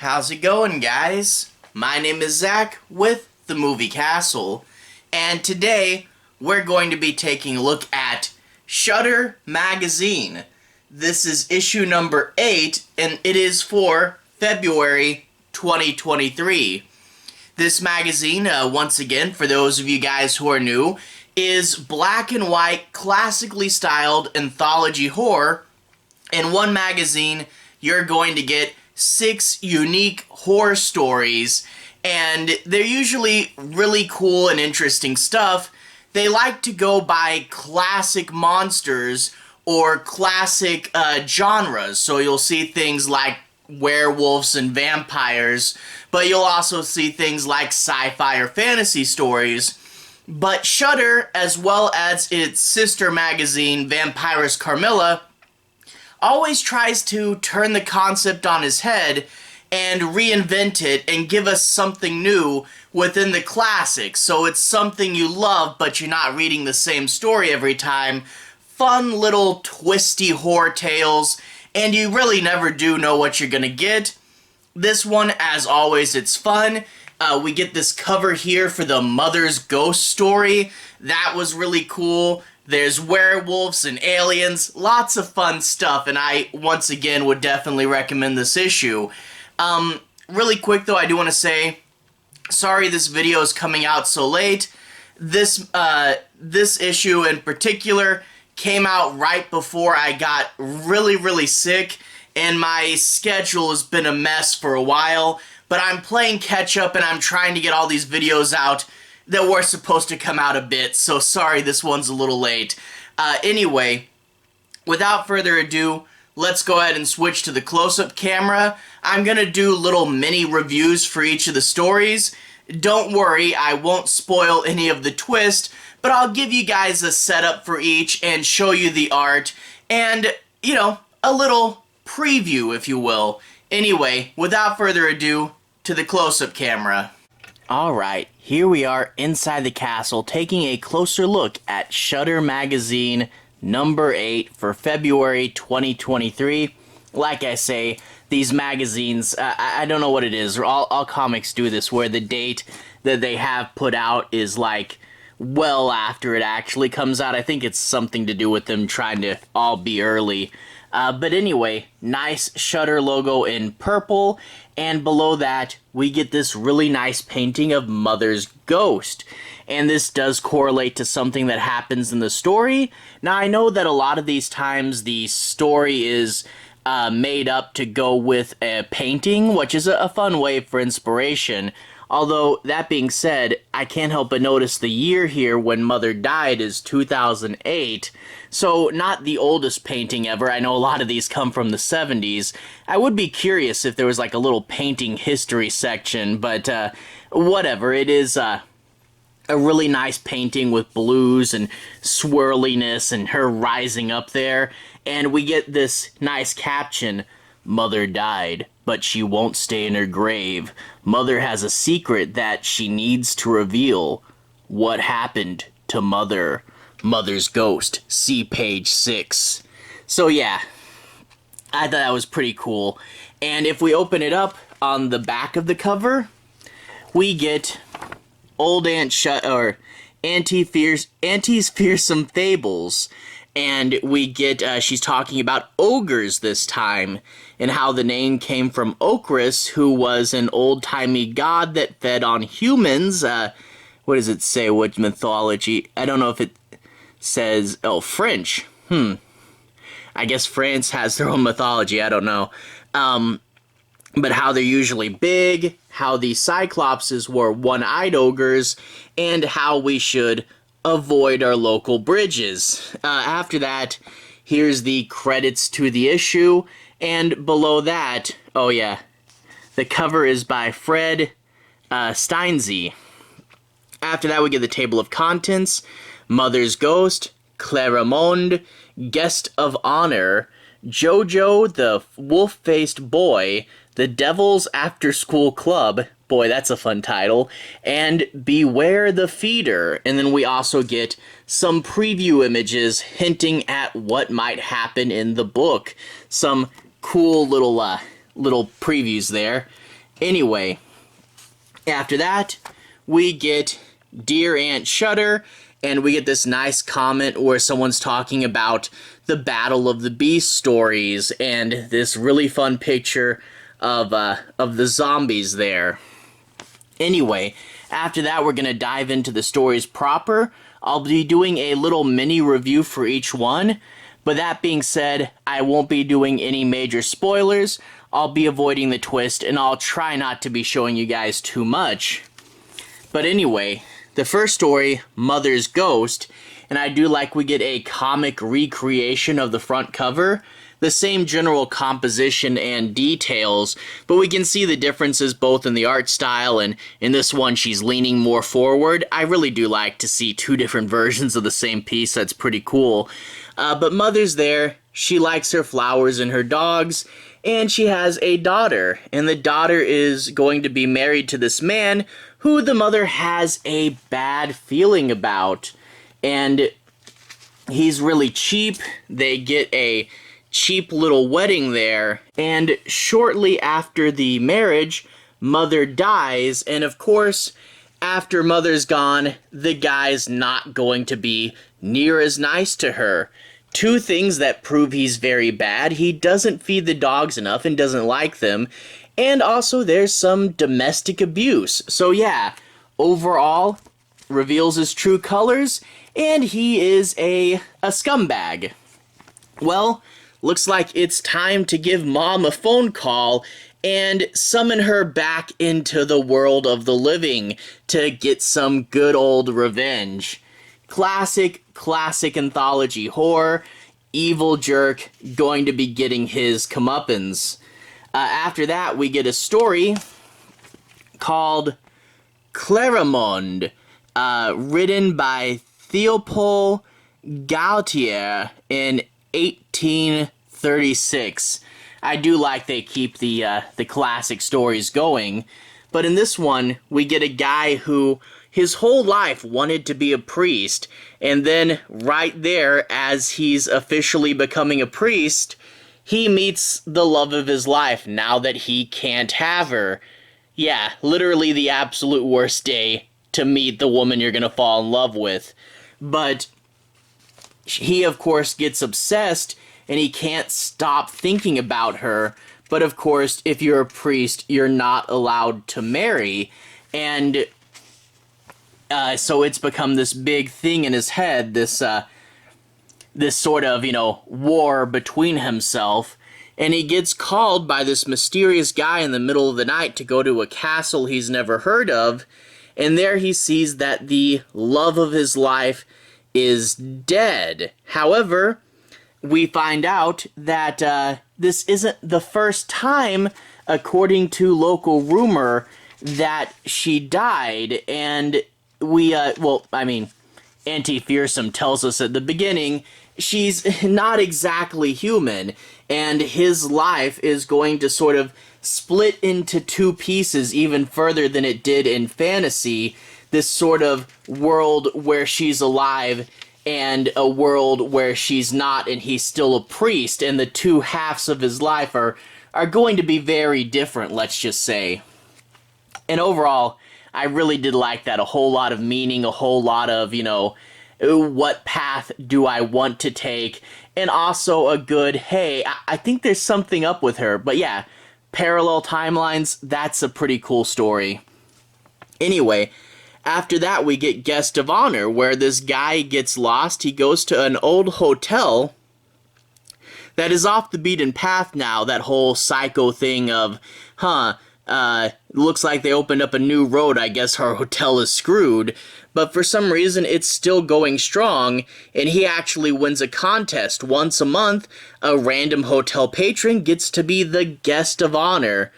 How's it going, guys? My name is Zach with the Movie Castle, and today we're going to be taking a look at Shudder Magazine. This is issue number 8, and it is for February 2023. This magazine, once again, for those of you guys who are new, is black and white, classically styled anthology horror. In one magazine, you're going to get 6 unique horror stories, and they're usually really cool and interesting stuff. They like to go by classic monsters or classic genres, so you'll see things like werewolves and vampires, but you'll also see things like sci-fi or fantasy stories. But Shudder, as well as its sister magazine, Vampiress Carmilla, always tries to turn the concept on its head and reinvent it and give us something new within the classics. So it's something you love, but you're not reading the same story every time. Fun little twisty horror tales, and you really never do know what you're gonna get. This one, as always, it's fun. We get this cover here for the Mother's Ghost story. That was really cool. There's werewolves and aliens, lots of fun stuff, and I, once again, would definitely recommend this issue. Really quick, though, I do want to say, sorry this video is coming out so late. This issue in particular came out right before I got really sick, and my schedule has been a mess for a while, but I'm playing catch up and I'm trying to get all these videos out that were supposed to come out a bit, so sorry this one's a little late. Anyway, without further ado, let's go ahead and switch to the close-up camera. I'm gonna do little mini reviews for each of the stories. Don't worry, I won't spoil any of the twist, but I'll give you guys a setup for each and show you the art and, you know, a little preview, if you will. Anyway, without further ado, to the close-up camera. Alright, here we are inside the castle taking a closer look at Shudder Magazine number 8 for February 2023. Like I say, these magazines, I don't know what it is, all comics do this, where the date that they have put out is like well after it actually comes out. I think it's something to do with them trying to all be early. But anyway, nice Shudder logo in purple, and below that, we get this really nice painting of Mother's ghost. And this does correlate to something that happens in the story. Now, I know that a lot of these times the story is made up to go with a painting, which is a fun way for inspiration. Although, that being said, I can't help but notice the year here when Mother died is 2008, so not the oldest painting ever. I know a lot of these come from the 70s. I would be curious if there was like a little painting history section, but whatever. It is a really nice painting with blues and swirliness and her rising up there, and we get this nice caption, "Mother died, but she won't stay in her grave. Mother has a secret that she needs to reveal. What happened to Mother? Mother's ghost. See page 6. So yeah, I thought that was pretty cool. And if we open it up, on the back of the cover, we get Old Auntie's Fearsome Fables. And we get, she's talking about ogres this time, and how the name came from Okrus, who was an old-timey god that fed on humans. What does it say? What mythology? I don't know if it says, oh, French. I guess France has their own mythology, I don't know. But how they're usually big, how the Cyclopses were one-eyed ogres, and how we should avoid our local bridges. After that, here's the credits to the issue, and below that, oh yeah, the cover is by Fred Steinze. After that, we get the table of contents, Mother's Ghost, Claramonde, Guest of Honor, Jojo the Wolf-Faced Boy, The Devil's After School Club, boy, that's a fun title, and Beware the Feeder. And then we also get some preview images hinting at what might happen in the book. Some cool little previews there. Anyway, after that, we get Dear Aunt Shudder, and we get this nice comment where someone's talking about the Battle of the Beast stories, and this really fun picture of the zombies there. Anyway, after that, we're going to dive into the stories proper. I'll be doing a little mini review for each one, but that being said, I won't be doing any major spoilers. I'll be avoiding the twist, and I'll try not to be showing you guys too much. But anyway, the first story, Mother's Ghost, and I do like we get a comic recreation of the front cover. The same general composition and details, but we can see the differences both in the art style, and in this one she's leaning more forward. I really do like to see two different versions of the same piece. That's pretty cool. But Mother's there. She likes her flowers and her dogs, and she has a daughter, and the daughter is going to be married to this man who the mother has a bad feeling about, and he's really cheap. They get a cheap little wedding there, and shortly after the marriage, Mother dies, and of course, after Mother's gone, the guy's not going to be near as nice to her. Two things that prove he's very bad: he doesn't feed the dogs enough and doesn't like them, and also there's some domestic abuse. So yeah, overall, reveals his true colors, and he is a scumbag. Well, looks like it's time to give Mom a phone call and summon her back into the world of the living to get some good old revenge. Classic anthology horror. Evil jerk going to be getting his comeuppance. After that, we get a story called Clarimond, written by Théopold Gautier in 1836. I do like they keep the classic stories going, but in this one, we get a guy who his whole life wanted to be a priest, and then right there, as he's officially becoming a priest, he meets the love of his life now that he can't have her. Yeah, literally the absolute worst day to meet the woman you're gonna fall in love with. But he, of course, gets obsessed, and he can't stop thinking about her. But, of course, if you're a priest, you're not allowed to marry. And so it's become this big thing in his head, this sort of, war between himself. And he gets called by this mysterious guy in the middle of the night to go to a castle he's never heard of. And there he sees that the love of his life is dead. However, we find out that this isn't the first time, according to local rumor, that she died. And Auntie Fearsome tells us at the beginning she's not exactly human, and his life is going to sort of split into two pieces even further than it did in fantasy. This sort of world where she's alive and a world where she's not and he's still a priest, and the two halves of his life are going to be very different, let's just say. And overall, I really did like that. A whole lot of meaning, a whole lot of, what path do I want to take, and also a good, hey, I think there's something up with her. But yeah, parallel timelines, that's a pretty cool story. Anyway, after that we get Guest of Honor, where this guy gets lost. He goes to an old hotel that is off the beaten path now, that whole psycho thing of, looks like they opened up a new road, I guess our hotel is screwed. But for some reason, it's still going strong, and he actually wins a contest. Once a month, a random hotel patron gets to be the Guest of Honor.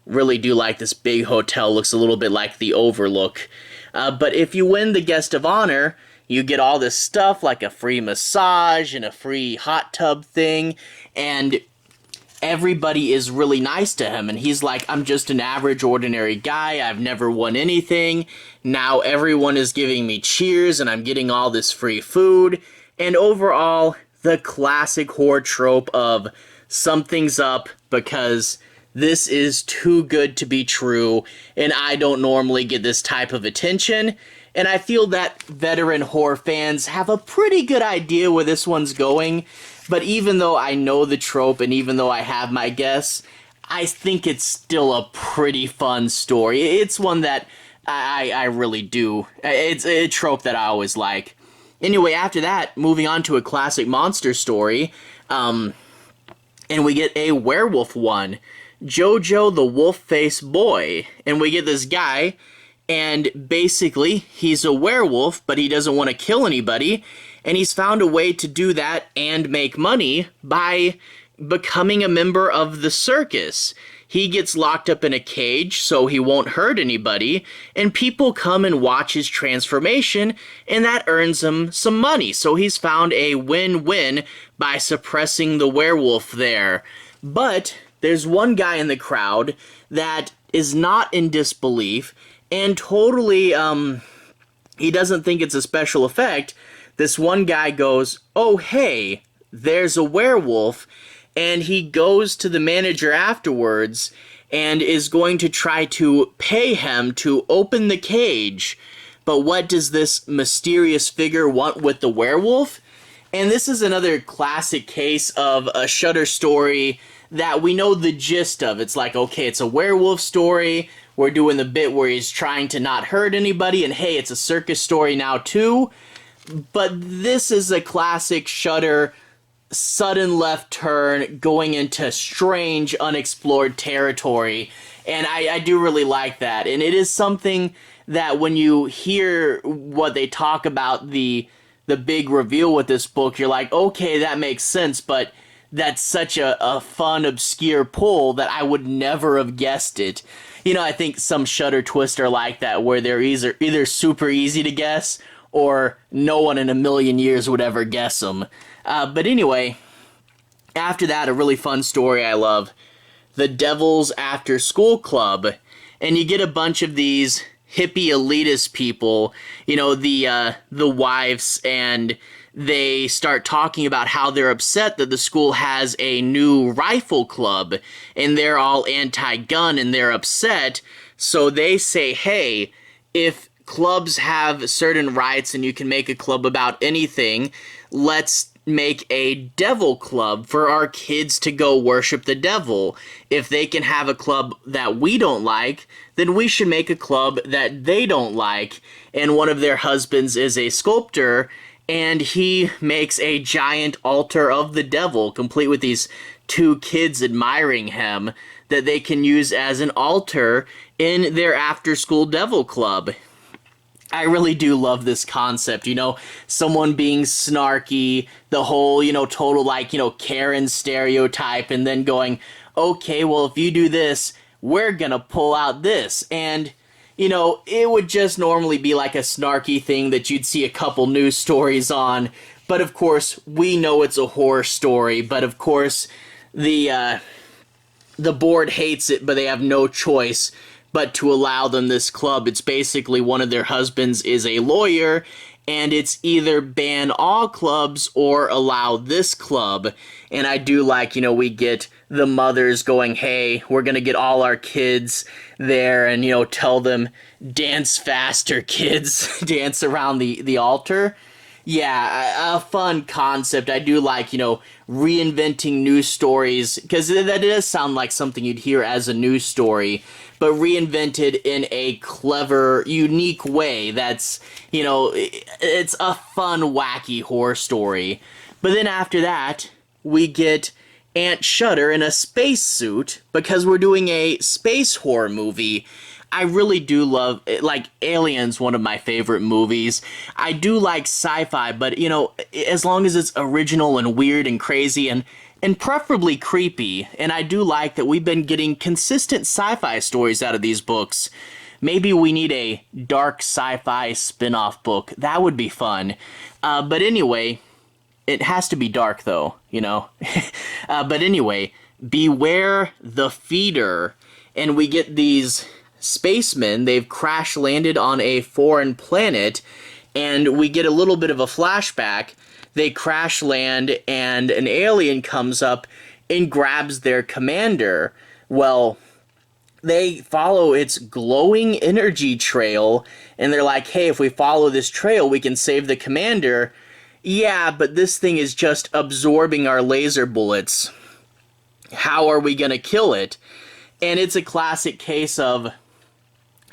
Really do like this big hotel, looks a little bit like the Overlook. But if you win the Guest of Honor, you get all this stuff like a free massage and a free hot tub thing, and everybody is really nice to him, and he's like, I'm just an average, ordinary guy, I've never won anything, now everyone is giving me cheers, and I'm getting all this free food, and overall, the classic horror trope of something's up because This is too good to be true, and I don't normally get this type of attention, and I feel that veteran horror fans have a pretty good idea where this one's going, but even though I know the trope and even though I have my guess, I think it's still a pretty fun story. It's one that I really do. It's a trope that I always like. Anyway, after that, moving on to a classic monster story, and we get a werewolf one. Jojo the Wolf-Faced Boy. And we get this guy, and basically, he's a werewolf, but he doesn't want to kill anybody, and he's found a way to do that and make money by becoming a member of the circus. He gets locked up in a cage so he won't hurt anybody, and people come and watch his transformation, and that earns him some money. So he's found a win-win by suppressing the werewolf there. But there's one guy in the crowd that is not in disbelief and totally, he doesn't think it's a special effect. This one guy goes, "Oh, hey, there's a werewolf," and he goes to the manager afterwards and is going to try to pay him to open the cage. But what does this mysterious figure want with the werewolf? And this is another classic case of a Shudder story that we know the gist of. It's like, okay, it's a werewolf story. We're doing the bit where he's trying to not hurt anybody, and hey, it's a circus story now too. But this is a classic Shudder sudden left turn going into strange, unexplored territory. And I do really like that. And it is something that when you hear what they talk about, the big reveal with this book, you're like, okay, that makes sense, but that's such a fun, obscure pull that I would never have guessed it. You know, I think some Shudder twists are like that, where they're either super easy to guess, or no one in a million years would ever guess them. But anyway, after that, a really fun story I love. The Devil's After School Club. And you get a bunch of these hippie elitist people, you know, the wives, and they start talking about how they're upset that the school has a new rifle club, and they're all anti-gun, and they're upset. So they say, hey, if clubs have certain rights and you can make a club about anything, let's make a devil club for our kids to go worship the devil. If they can have a club that we don't like, then we should make a club that they don't like. And one of their husbands is a sculptor, and he makes a giant altar of the devil, complete with these two kids admiring him, that they can use as an altar in their after-school devil club. I really do love this concept, you know, someone being snarky, the whole, you know, total, like, you know, Karen stereotype, and then going, okay, well, if you do this, we're gonna pull out this. And, you know, it would just normally be like a snarky thing that you'd see a couple news stories on, but of course, we know it's a horror story, but of course, the board hates it, but they have no choice but to allow them this club. It's basically one of their husbands is a lawyer, and it's either ban all clubs or allow this club. And I do like, you know, we get the mothers going, hey, we're gonna get all our kids there and, you know, tell them, dance faster, kids, dance around the altar. Yeah, a fun concept. I do like, you know, reinventing news stories, because that does sound like something you'd hear as a news story, but reinvented in a clever, unique way that's, you know, it's a fun, wacky horror story. But then after that, we get Aunt Shudder in a spacesuit, because we're doing a space horror movie. I really do love, like, Alien's one of my favorite movies. I do like sci-fi, but, you know, as long as it's original and weird and crazy and preferably creepy. And I do like that we've been getting consistent sci-fi stories out of these books. Maybe we need a dark sci-fi spin-off book. That would be fun. But anyway, it has to be dark, though, you know. But anyway, Beware the Feeder. And we get these spacemen. They've crash landed on a foreign planet, and we get a little bit of a flashback. They crash land, and an alien comes up and grabs their commander. Well, they follow its glowing energy trail, and they're like, hey, if we follow this trail, we can save the commander. Yeah, but this thing is just absorbing our laser bullets. How are we gonna kill it? And it's a classic case of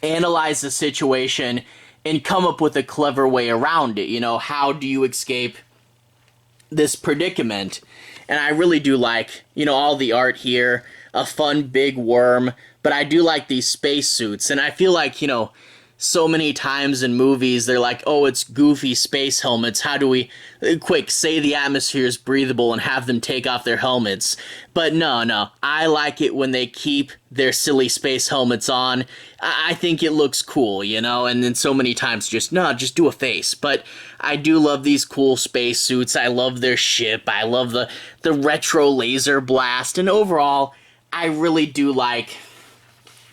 analyze the situation and come up with a clever way around it. You know, how do you escape this predicament? And I really do like, you know, all the art here, a fun big worm, but I do like these spacesuits, and I feel like, you know, so many times in movies they're like, oh, it's goofy space helmets, how do we, quick, say the atmosphere is breathable and have them take off their helmets. But no, I like it when they keep their silly space helmets on. I think it looks cool, you know, and then so many times just do a face. But I do love these cool space suits, I love their ship, I love the retro laser blast, and overall, I really do like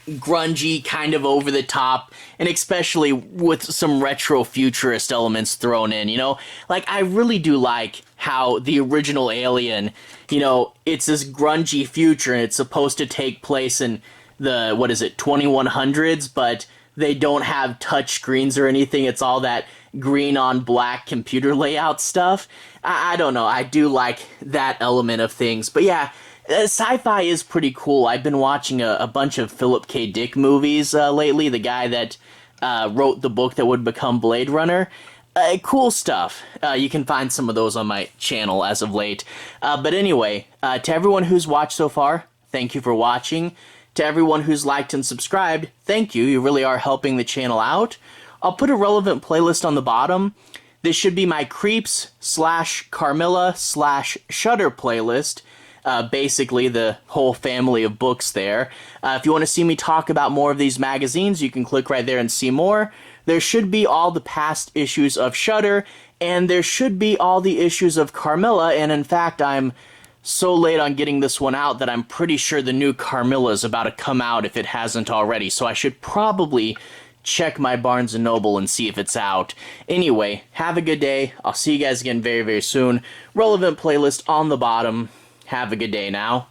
grungy, kind of over the top, and especially with some retro futurist elements thrown in, you know? Like, I really do like how the original Alien, you know, it's this grungy future, and it's supposed to take place in the, 2100s, but they don't have touch screens or anything. It's all that green on black computer layout stuff. I don't know, I do like that element of things. But yeah, sci-fi is pretty cool. I've been watching a bunch of Philip K. Dick movies lately, the guy that wrote the book that would become Blade Runner. Cool stuff. You can find some of those on my channel as of late. But anyway, to everyone who's watched so far, thank you for watching. To everyone who's liked and subscribed, thank you. You really are helping the channel out. I'll put a relevant playlist on the bottom. This should be my Creeps / Carmilla / Shudder playlist. Basically the whole family of books there. If you want to see me talk about more of these magazines, you can click right there and see more. There should be all the past issues of Shudder, and there should be all the issues of Carmilla, and in fact, I'm so late on getting this one out that I'm pretty sure the new Carmilla is about to come out if it hasn't already, so I should probably check my Barnes & Noble and see if it's out. Anyway, have a good day. I'll see you guys again very, very soon. Relevant playlist on the bottom. Have a good day now.